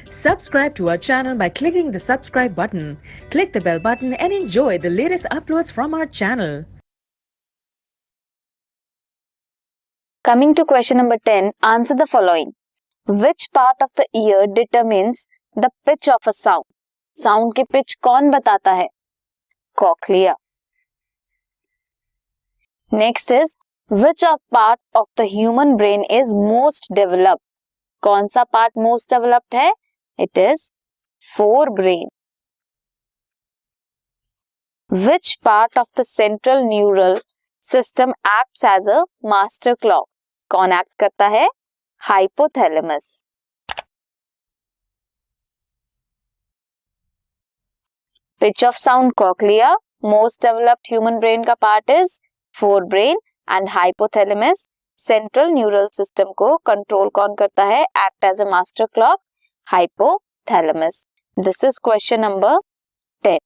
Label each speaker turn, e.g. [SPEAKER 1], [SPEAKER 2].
[SPEAKER 1] Subscribe to our channel by clicking the subscribe button. Click the bell button and enjoy the latest uploads from our channel.
[SPEAKER 2] Coming to question number 10, answer the following. Which part of the ear determines the pitch of a sound? Sound की pitch कौन बताता है? Cochlea. Next is, which of part of the human brain is most developed? कौन सा part most developed है? It is forebrain. Which part of the central neural system acts as a master clock? कौन act करता है? Hypothalamus. Pitch of sound cochlea. Most developed human brain का part is forebrain and hypothalamus. Central neural system को control कौन करता है? Act as a master clock. Hypothalamus. This is question number 10.